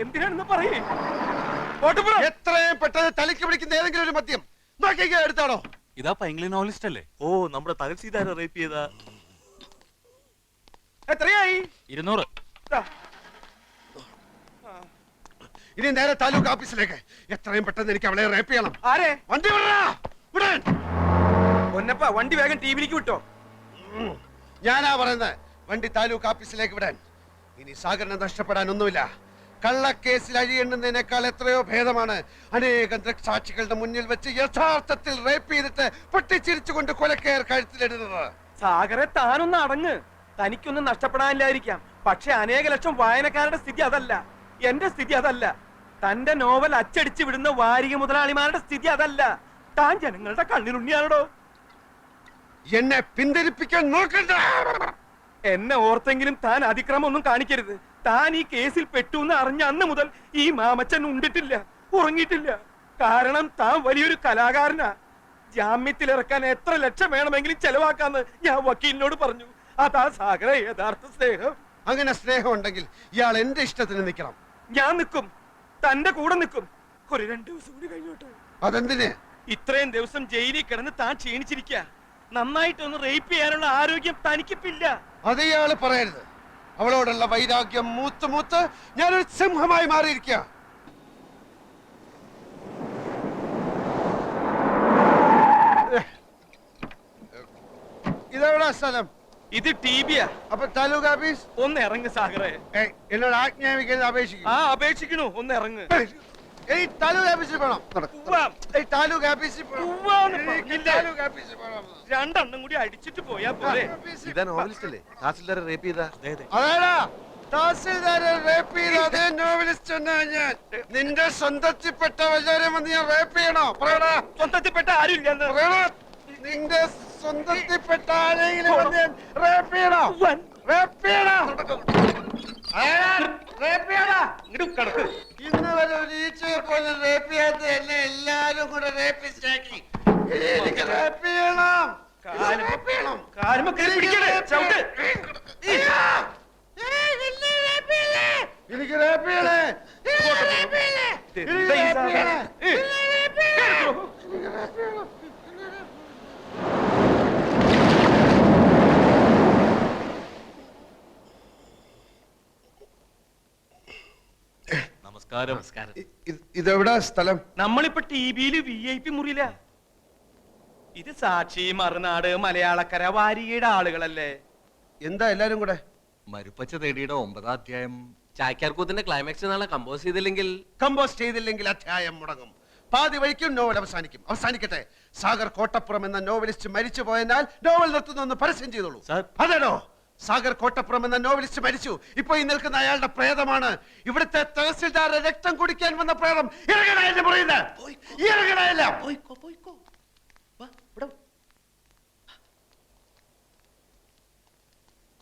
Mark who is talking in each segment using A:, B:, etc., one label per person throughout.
A: എന്തിനാണെന്ന് പറയേ.
B: എത്രയും പെട്ടെന്ന് തലയ്ക്ക് പിടിക്കുന്ന ഏതെങ്കിലും ഒരു മദ്യം നോക്കിക്കോ, എടുത്താണോ?
C: ഇതാ പൈങ്കിളി നോവലിസ്റ്റ് അല്ലേ?
D: ഓ, നമ്മുടെ തകൽ സീതാരെ റേപ്പ് ചെയ്ത.
A: എത്രയായി?
C: 200.
B: ഇനി നേരെ താലൂക്ക് ഓഫീസിലേക്ക്. എത്രയും പെട്ടെന്ന് എനിക്ക് അവളെ റേപ്പ് ചെയ്യണം.
A: ആരെ?
B: വണ്ടി വിടാൻ.
A: പൊന്നപ്പ, വണ്ടി വേഗം ടിവിയിലേക്ക് വിട്ടോ.
B: ഞാനാ പറയുന്നത്, വണ്ടി താലൂക്ക് ഓഫീസിലേക്ക് വിടാൻ. ഇനി സാഗറിനെ നഷ്ടപ്പെടാൻ ഒന്നുമില്ല. കള്ളക്കേസിൽ അഴിയെണ്ണുന്നതിനേക്കാൾ എത്രയോ ഭേദമാണ് അനേകം ദൃക്സാക്ഷികളുടെ മുന്നിൽ വെച്ച് യഥാർത്ഥത്തിൽ റേപ്പ് ചെയ്തിട്ട് പൊട്ടിച്ചിരിച്ചുകൊണ്ട് കൊലക്കയർ കഴുത്തിലിടുന്നത്.
A: സാഗറെ, താനൊന്ന് അടങ്ങ്. തനിക്കൊന്നും നഷ്ടപ്പെടാനില്ലായിരിക്കാം, പക്ഷെ അനേക ലക്ഷം വായനക്കാരുടെ സ്ഥിതി അതല്ല. എന്റെ സ്ഥിതി അതല്ല. തന്റെ നോവൽ അച്ചടിച്ചു വിടുന്ന വാരിക മുതലാളിമാരുടെ സ്ഥിതി അതല്ല. താൻ ജനങ്ങളുടെ കണ്ണിലുണ്ണിയാണോ?
B: എന്നെ പിന്തിരിപ്പിക്കാൻ നോക്കണ്ട.
A: എന്നെ ഓർത്തെങ്കിലും താൻ അതിക്രമം ഒന്നും കാണിക്കരുത്. താൻ ഈ കേസിൽ പെട്ടു എന്ന് അറിഞ്ഞ അന്ന് മുതൽ ഈ മാമച്ചൻ ഉണ്ടിട്ടില്ല, ഉറങ്ങിയിട്ടില്ല. കാരണം താൻ വലിയൊരു കലാകാരനാ. ജാമ്യത്തിലിറക്കാൻ എത്ര ലക്ഷം വേണമെങ്കിലും ചെലവാക്കാന്ന് ഞാൻ വക്കീലിനോട് പറഞ്ഞു. അതാ സാഗര യഥാർത്ഥ സ്നേഹം.
B: അങ്ങനെ സ്നേഹം ഉണ്ടെങ്കിൽ ഇയാൾ എന്റെ ഇഷ്ടത്തിന് നിൽക്കണം.
A: ഞാൻ നിൽക്കും, തന്റെ കൂടെ നിൽക്കും. ഒരു 2 ദിവസം കൂടി കഴിഞ്ഞോട്ടെ.
B: അതെന്തിന്?
A: ഇത്രയും ദിവസം ജയിലിൽ കിടന്ന് താൻ ക്ഷീണിച്ചിരിക്കുക. നന്നായിട്ടൊന്ന് റേപ്പ് ചെയ്യാനുള്ള ആരോഗ്യം തനിക്കിപ്പില്ല.
B: അത് ഇയാള് പറയരുത്. അവളോടുള്ള വൈരാഗ്യം മൂത്ത് മൂത്ത് ഞാനൊരു സിംഹമായി മാറിയിരിക്കുക. ഇതെവിടാ സ്ഥലം?
A: ഇത് ടിബിയാ.
B: അപ്പൊ താലൂക്ക് ഓഫീസ്?
A: ഒന്ന് ഇറങ്ങ് സാഗറെ.
B: എന്നോട് ആജ്ഞാപിക്കുന്നത് അപേക്ഷിക്കും.
A: ആ, അപേക്ഷിക്കണു. ഒന്ന് ഇറങ്ങ്.
B: താലൂക്ക് ഓഫീസിൽ പോണം. താലൂക്ക് ഓഫീസിൽ
A: രണ്ടെണ്ണം കൂടി അടിച്ചിട്ട് പോയാ പോരെ.
D: ഇതാ നോവലിസ്റ്റ് അല്ലേ തഹസിൽദാരെ റേപ്പ് ചെയ്ത?
B: അതേടാ, തഹസിൽദാരെ റേപ്പ് ചെയ്ത അതേ നോവലിസ്റ്റ് തന്നെ ഞാൻ. നിന്റെ സ്വന്തത്തിൽപ്പെട്ട വല്ലവരെ വന്ന് ഞാൻ റേപ്പ് ചെയ്യണോ? പറയടാ.
A: സ്വന്തത്തിൽപ്പെട്ട ആരും ഇല്ലെന്ന്.
B: നിന്റെ സ്വന്തത്തിൽപ്പെട്ട ആരെങ്കിലും വന്ന് ഞാൻ റേപ്പ് ചെയ്യണോ? റേപ്പ് ചെയ്യണോ? ഇന്ന് വരെ ഒരു ഈച്ചയെ പോലും റേപ്പ് ചെയ്യാത്ത എന്നെ എല്ലാരും കൂടെ റേപ്പിസ്റ്റാക്കി. എനിക്ക് റേപ്പ് ചെയ്യണം. എനിക്ക് റേപ്പ് ചെയ്യണേ.
C: നമസ്കാരം.
B: ഇതെവിടാ സ്ഥലം?
A: നമ്മളിപ്പോ ടിവിയില് VIP മുറിയില. ഇത് സാക്ഷി, മറുനാട്, മലയാളക്കര, വാരികയുടെ ആളുകളല്ലേ?
B: എന്താ എല്ലാരും കൂടെ?
D: മരുപ്പച്ച തേടിയുടെ 9ാം അധ്യായം ചാക്യാർകൂത്തിന്റെ ക്ലൈമാക്സ് നാളെ കമ്പോസ്
B: ചെയ്തില്ലെങ്കിൽ അധ്യായം മുടങ്ങും. പാതി വഴിക്കും നോവൽ അവസാനിക്കട്ടെ. സാഗർ കോട്ടപ്പുറം എന്ന നോവലിസ്റ്റ് മരിച്ചു പോയതിനാൽ നോവൽ നിർത്തുന്ന പരസ്യം ചെയ്തോളൂ. അതേടോ, സാഗർ കോട്ടപ്പുറം എന്ന നോവലിസ്റ്റ് മരിച്ചു. ഇപ്പൊ ഈ നിൽക്കുന്ന അയാളുടെ പ്രേതമാണ് ഇവിടുത്തെ തഹസിൽദാരെ രക്തം കുടിക്കാൻ വന്ന പ്രേതം.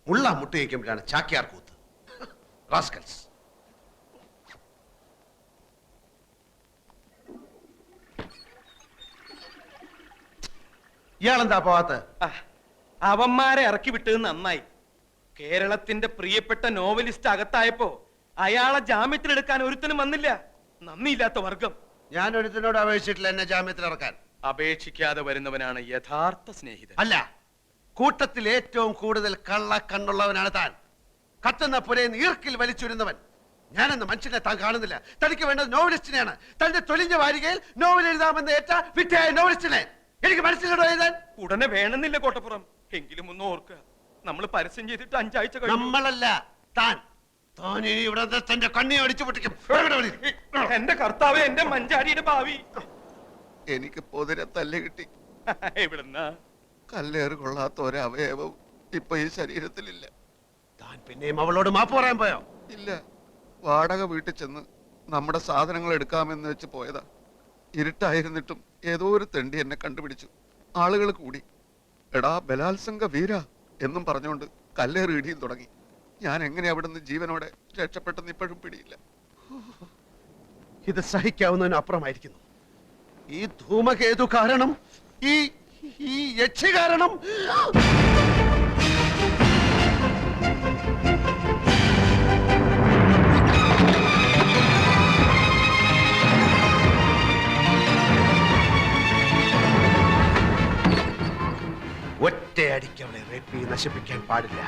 B: മുള്ള മുട്ടയിക്കുമ്പോഴാണ് ചാക്യാർ കൂത്ത്. റാസ്കൽസ്. ഇയാളെന്താ പോവാത്ത?
A: അവന്മാരെ ഇറക്കി വിട്ടത് നന്നായി. കേരളത്തിന്റെ പ്രിയപ്പെട്ട നോവലിസ്റ്റ് അകത്തായപ്പോ അയാളെ ജാമ്യത്തിലെടുക്കാൻ ഒരുത്തനും വന്നില്ല. നന്ദിയില്ലാത്ത വർഗം.
B: ഞാൻ ഒരുത്തനോട് അപേക്ഷിച്ചിട്ടില്ല എന്നെ ജാമ്യത്തിലിറക്കാൻ.
A: അപേക്ഷിക്കാതെ വരുന്നവനാണ് യഥാർത്ഥ സ്നേഹിതൻ.
B: അല്ല, കൂട്ടത്തിൽ ഏറ്റവും കൂടുതൽ കള്ള കണ്ണുള്ളവനാണ് താൻ. കത്തുന്ന പുരയിൽ ഈർക്കിൽ വലിച്ചുരുന്നവൻ. ഞാനെന്ന മനുഷ്യനെ താൻ കാണുന്നില്ല. തനിക്ക് വേണ്ടത് നോവലിസ്റ്റിനെയാണ്. തന്റെ തൊലിഞ്ഞ വാരികയിൽ നോവൽ എഴുതാമെന്ന് ഏറ്റ വിറ്റയായ നോവലിസ്റ്റിനെ എനിക്ക് മനസ്സിലൂടെ എഴുതാൻ
A: ഉടനെ വേണമെന്നില്ല കോട്ടപ്പുറം. എങ്കിലും ഒന്ന് ഓർക്കുക, നമ്മൾ പരസ്യം ചെയ്തിട്ട് 5 ആഴ്ച കഴിഞ്ഞു.
B: നമ്മളല്ല, താൻ. താൻ ഇനി ഇവിടെ തന്റെ കണ്ണി അടിച്ചു പൊട്ടിക്കും.
A: എന്റെ കർത്താവ്, എന്റെ മഞ്ചാടിയുടെ ഭാവി.
E: എനിക്ക് പൊതിരെ തല്ല് കിട്ടി.
A: എവിടുന്നാ?
E: കല്ലേറ് കൊള്ളാത്ത ഒരവയവവും ഇപ്പൊ ഈ ശരീരത്തിലില്ല.
B: താൻ പിന്നെയും അവളോട് മാപ്പ് പറയാൻ പോയോ?
E: ഇല്ല, വാടക വീട്ടിൽ ചെന്ന് നമ്മുടെ സാധനങ്ങൾ എടുക്കാമെന്ന് വെച്ച് പോയതാ. ഇരുട്ടായിരുന്നിട്ടും ഏതോ ഒരു തെണ്ടി എന്നെ കണ്ടുപിടിച്ചു. ആളുകൾ കൂടി എടാ ബലാത്സംഗ വീര എന്നും പറഞ്ഞുകൊണ്ട് കല്ലേറ് ഇടിയും തുടങ്ങി. ഞാൻ എങ്ങനെ അവിടുന്ന് ജീവനോടെ രക്ഷപ്പെട്ടെന്ന് ഇപ്പോഴും പിടിയില്ല.
B: ഇത് സഹിക്കാവുന്നതിന് അപ്പുറമായിരിക്കുന്നു. ഈ ധൂമകേതു കാരണം, ഈ യക്ഷി കാരണം. നശിപ്പിക്കാൻ പാടില്ല.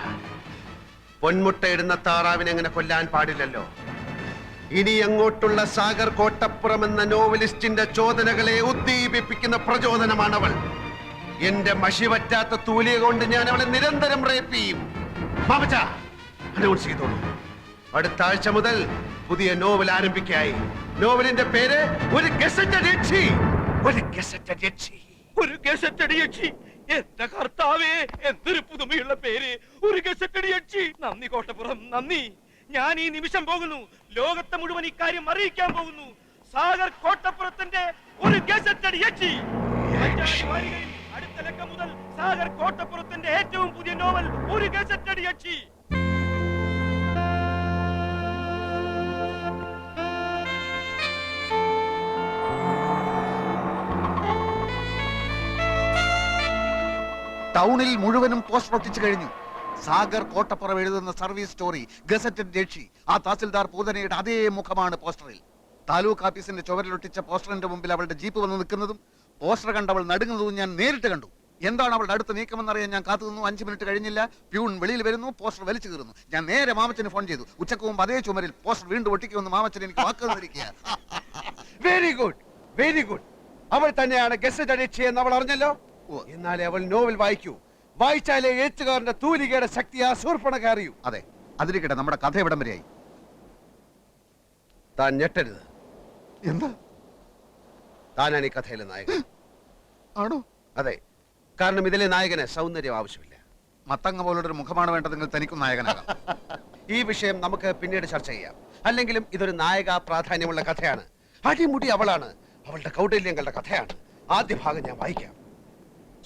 B: പൊന്മുട്ടയിടുന്ന താറാവിനെ അങ്ങനെ കൊല്ലാൻ പാടില്ലല്ലോ. ഇനി അങ്ങോട്ടുള്ള സാഗർ കോട്ടപ്പുറം എന്ന നോവലിസ്റ്റിന്റെ ചോദനകളെ ഉദ്ദീപിപ്പിക്കുന്ന പ്രചോദനമാണവൾ. എന്റെ മഷി പറ്റാത്ത തൂലിക കൊണ്ട് ഞാൻ അവളെ നിരന്തരം റേപ്പ് ചെയ്യും. മാമച്ച അനൗൺസ് ചെയ്തോളൂ, അടുത്ത ആഴ്ച മുതൽ പുതിയ നോവൽ ആരംഭിക്കായി. നോവലിന്റെ പേര് ഒരു ഗസറ്റഡ് യക്ഷി. ഒരു ഗസറ്റഡ് യക്ഷി.
A: ഒരു ഗസറ്റഡ് യക്ഷി. എന്റെ കർത്താവേ, എന്തൊരു പുതുമയുള്ള പേര്, ഒരു ഗസറ്റഡ് യക്ഷി. നന്ദി കോട്ടപ്പുറം, നന്ദി. ഞാൻ ഈ നിമിഷം പോകുന്നു, ലോകത്തെ മുഴുവൻ ഇക്കാര്യം അറിയിക്കാൻ പോകുന്നു. സാഗർ കോട്ടപ്പുറത്തിന്റെ ഒരു ഗസറ്റഡ് യക്ഷി. അടുത്ത ലക്കം മുതൽ സാഗർ കോട്ടപ്പുറത്തിന്റെ ഏറ്റവും പുതിയ നോവൽ ഒരു ഗസറ്റഡ് യക്ഷി.
E: ടൗണിൽ മുഴുവനും പോസ്റ്റർ ഒട്ടിച്ചു കഴിഞ്ഞു. സാഗർ കോട്ടപ്പുറം എഴുതുന്ന സർവീസ് സ്റ്റോറി ഗസറ്റഡ് രക്ഷി. ആ തഹസിൽദാർ പൂതനയുടെ അതേ മുഖമാണ് പോസ്റ്ററിൽ. താലൂക്ക് ഓഫീസിന്റെ ചുവരിലൊട്ടിച്ച പോസ്റ്ററിന്റെ മുമ്പിൽ അവളുടെ ജീപ്പ് വന്ന് നിൽക്കുന്നതും പോസ്റ്റർ കണ്ടവൾ നടുങ്ങുന്നതും ഞാൻ നേരിട്ട് കണ്ടു. എന്താണ് അവളുടെ അടുത്ത നീക്കമെന്നറിയാൻ ഞാൻ കാത്തു നിന്നു. 5 മിനിറ്റ് കഴിഞ്ഞില്ല, പ്യൂൺ വെളിയിൽ വരുന്നു, പോസ്റ്റർ വലിച്ചു കീറുന്നു. ഞാൻ നേരെ മാമച്ചന് ഫോൺ ചെയ്തു. ഉച്ചക്ക് മുമ്പ് അതേ ചുമരിൽ പോസ്റ്റർ വീണ്ടും ഒട്ടിക്കുമെന്ന് മാമച്ചൻ എനിക്ക് വാക്ക് തന്നിരിക്കുക.
B: Very good, very good. അവൾ തന്നെയാണ് ഗസറ്റഡ് യക്ഷി എന്ന് അവൾ അറിഞ്ഞല്ലോ. എന്നാലേ അവൾ നോവൽ വായിക്കൂ. വായിച്ചാലേ എഴുത്തുകാരന്റെ തൂലികയുടെ ശക്തി ആ ശൂർപ്പണക അറിയൂ.
E: അതെ, അതിരിക്കട്ടെ, നമ്മുടെ കഥ എവിടം വരെയായി?
B: താൻ ഞെട്ടരുത്.
E: എന്താ?
B: താനാണ് ഈ കഥയിലെ നായകൻ.
E: ആണോ?
B: അതെ, കാരണം ഇതിലെ നായകന് സൗന്ദര്യം ആവശ്യമില്ല.
E: മത്തങ്ങ പോലുള്ളൊരു മുഖമാണ് വേണ്ടതെങ്കിൽ തനിക്കും നായകനാകാം.
B: ഈ വിഷയം നമുക്ക് പിന്നീട് ചർച്ച ചെയ്യാം. അല്ലെങ്കിലും ഇതൊരു നായക പ്രാധാന്യമുള്ള കഥയാണ്. അടിമുടി അവളാണ്. അവളുടെ കൗടില്യങ്ങളുടെ കഥയാണ്. ആദ്യ ഭാഗം ഞാൻ വായിക്കാം.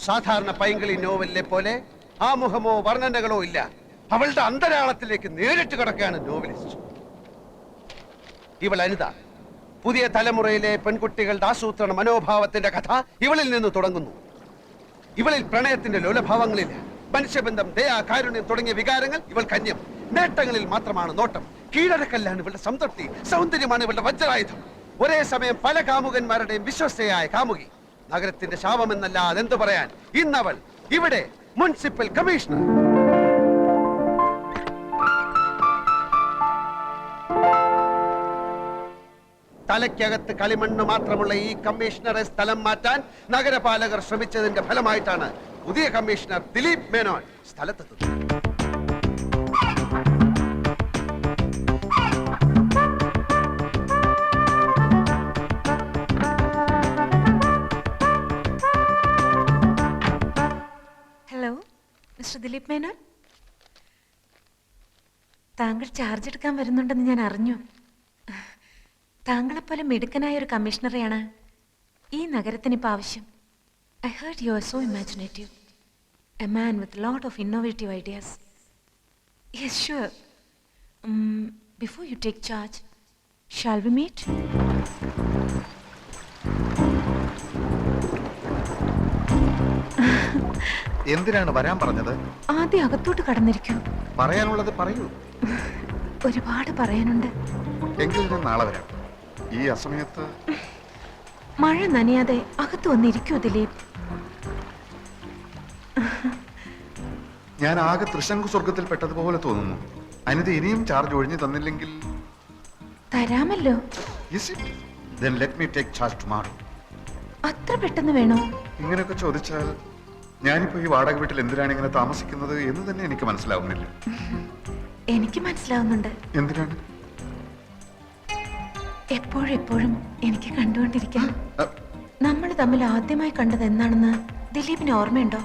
B: സാധാരണ പൈങ്കിളി നോവലിലെ പോലെ ആമുഖമോ വർണ്ണനകളോ ഇല്ല. അവളുടെ അന്തരാളത്തിലേക്ക് നേരിട്ട് കിടക്കുകയാണ് നോവലിസ്റ്റ്. ഇവൾ അനിത. പുതിയ തലമുറയിലെ പെൺകുട്ടികളുടെ ആസൂത്രണ മനോഭാവത്തിന്റെ കഥ ഇവളിൽ നിന്ന് തുടങ്ങുന്നു. ഇവളിൽ പ്രണയത്തിന്റെ ലോലഭാവങ്ങളില്ല. മനുഷ്യബന്ധം, ദയ, കാരുണ്യം തുടങ്ങിയ വികാരങ്ങൾ ഇവൾ കന്യം. നേട്ടങ്ങളിൽ മാത്രമാണ് നോട്ടം. കീഴടക്കല്ലാണ് ഇവളുടെ സംതൃപ്തി. സൗന്ദര്യമാണ് ഇവളുടെ വജ്രായുധം. ഒരേ സമയം പല കാമുകന്മാരുടെയും വിശ്വസ്തയായ കാമുകി. നഗരത്തിന്റെ ശാപമെന്നല്ല അതെന്തു പറയാൻ. ഇന്നവൾ ഇവിടെ മുനിസിപ്പൽ കമ്മീഷണർ. തലയ്ക്കകത്ത് കളിമണ്ണ് മാത്രമുള്ള ഈ കമ്മീഷണറെ സ്ഥലം മാറ്റാൻ നഗരപാലകർ ശ്രമിച്ചതിന്റെ ഫലമായിട്ടാണ് പുതിയ കമ്മീഷണർ ദിലീപ് മേനോൻ സ്ഥലത്തെത്തുന്നത്.
F: Hello, mister Dileep Menon. താങ്കൾ ചാർജ് എടുക്കാൻ വരുന്നുണ്ടെന്ന് ഞാൻ അറിഞ്ഞു. താങ്കളെപ്പോലെ മിടുക്കനായ ഒരു കമ്മീഷണറെയാണ് ഈ നഗരത്തിന് ഇപ്പോൾ ആവശ്യം. I heard you are so imaginative, a man with lot of innovative ideas. Yes sure. Before you take charge, shall we meet?
E: എന്തിനാണ് വരാൻ പറഞ്ഞത്?
F: ആദ്യം അകത്തോട്ട് കടന്നിരിക്കൂ.
E: പറയാനുള്ളത് പറയൂ.
F: ഒരുപാട് പറയാനുണ്ട്.
E: എങ്കിൽ ഞാൻ നാളെ വരാം. ഈ അസമയത്ത്
F: മഴ നനയാതെ അകത്ത് വന്നിരിക്കൂ ദിലീപ്.
E: ഞാൻ ആകെ തൃശങ്കു സ്വർഗത്തിൽ പെട്ടതുപോലെ തോന്നുന്നു. അനിത ഇനിയും ചാർജ് ഒഴിഞ്ഞു തന്നില്ലെങ്കിൽ
F: തരാമല്ലോ.
E: Then let me take charge tomorrow.
F: അത്ര പെട്ടെന്ന് വേണോ?
E: ഇങ്ങനെയൊക്കെ ചോദിച്ചാൽ ഞാനിപ്പോ ഈ വാടക വീട്ടിൽ എന്തിനാണ് ഇങ്ങനെ താമസിക്കുന്നത് എന്ന് തന്നെ എനിക്ക് മനസ്സിലാവുന്നില്ല.
F: എനിക്ക് മനസ്സിലാവുന്നുണ്ട്.
E: എന്തിനാണ്?
F: എപ്പോഴും എനിക്ക് കണ്ടുകൊണ്ടിരിക്കാൻ. നമ്മൾ തമ്മിൽ ആദ്യമായി കണ്ടത് എന്നാണെന്ന് ദിലീപിന് ഓർമ്മയുണ്ടോ?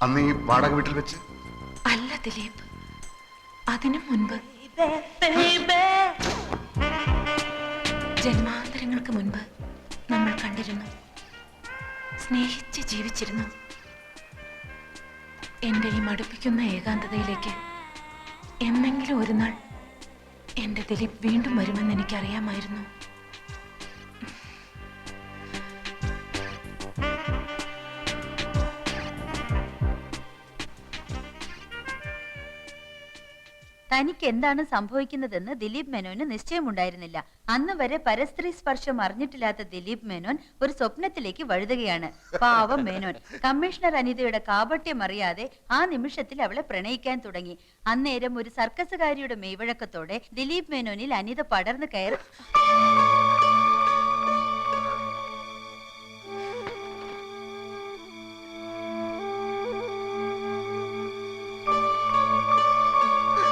E: അന്ന് ഈ വാടക വീട്ടിൽ വെച്ച്?
F: അല്ല ദിലീപ്, അതിനു മുൻപ്, ജന്മാന്തരങ്ങൾക്ക് മുൻപ് നമ്മൾ കണ്ടിരുന്നു, സ്നേഹിച്ച് ജീവിച്ചിരുന്നു. എന്റെ ഈ മടുപ്പിക്കുന്ന ഏകാന്തതയിലേക്ക് എന്നെങ്കിലും ഒരു നാൾ എന്റെ ദിലീപ് വീണ്ടും വരുമെന്ന് എനിക്കറിയാമായിരുന്നു.
G: തനിക്ക് എന്താണ് സംഭവിക്കുന്നതെന്ന് ദിലീപ് മേനോന് നിശ്ചയമുണ്ടായിരുന്നില്ല. അന്ന് വരെ പരസ്ത്രീ സ്പർശം അറിഞ്ഞിട്ടില്ലാത്ത ദിലീപ് മേനോൻ ഒരു സ്വപ്നത്തിലേക്ക് വഴുതുകയാണ്. പാവം മേനോൻ. കമ്മീഷണർ അനിതയുടെ കാപട്യം അറിയാതെ ആ നിമിഷത്തിൽ അവളെ പ്രണയിക്കാൻ തുടങ്ങി. അന്നേരം ഒരു സർക്കസുകാരിയുടെ മെയ്വഴക്കത്തോടെ ദിലീപ് മേനോനിൽ അനിത പടർന്നു കയറി